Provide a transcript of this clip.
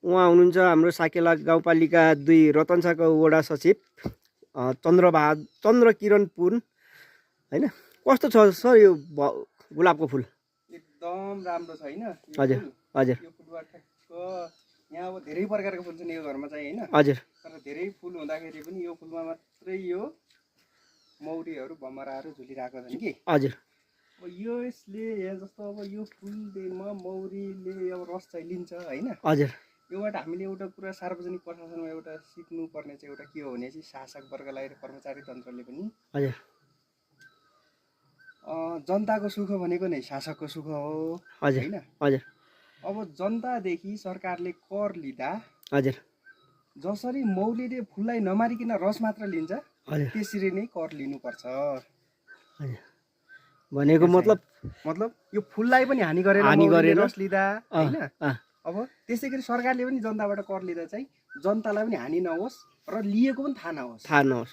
उहाँ हुनुहुन्छ हाम्रो साकेला गाउँपालिका 2 रतनसाको वडा सचिव चन्द्रकिरण पुन हैन। कस्तो छ सर यो गुलाबको फुल? एकदम राम्रो छ हैन यो हजुर फुल। हजुर यो फुलबाट यहाँ अब धेरै प्रकारको फुल छन् यो घरमा चाहिँ हैन। हजुर तर धेरै फुल हुँदाखेरि पनि यो फुलमा मात्रै यो मौरीहरू भमराहरू झुलिरहेको छन् कि। हजुर अब यसले यहाँ जस्तो अब यो फुलमा मौरीले अब रस चाहिँ लिन्छ हैन। हजुर योबाट हामीले एउटा कुरा सार्वजनिक प्रशासनमा एउटा सिक्नुपर्ने चाहिँ एउटा के हो भने चाहिँ शासक वर्गलाई र कर्मचारी तन्त्रले पनि हजुर जनताको सुख भनेको नै शासकको सुख हो हैन। हजुर अब जनतादेखि सरकारले कर लिँदा हजुर जसरी मौरीले फुललाई नमारिकन रस मात्र लिन्छ हजुर त्यसरी नै कर लिनुपर्छ। हजुर भनेको मतलब यो फुललाई पनि हानि गरेर रस लिँदा हैन। अब त्यसै गरी सरकारले पनि जनताबाट कर लिँदा चाहिँ जनतालाई पनि हानि नहोस् र लिएको पनि थाहा नहोस्।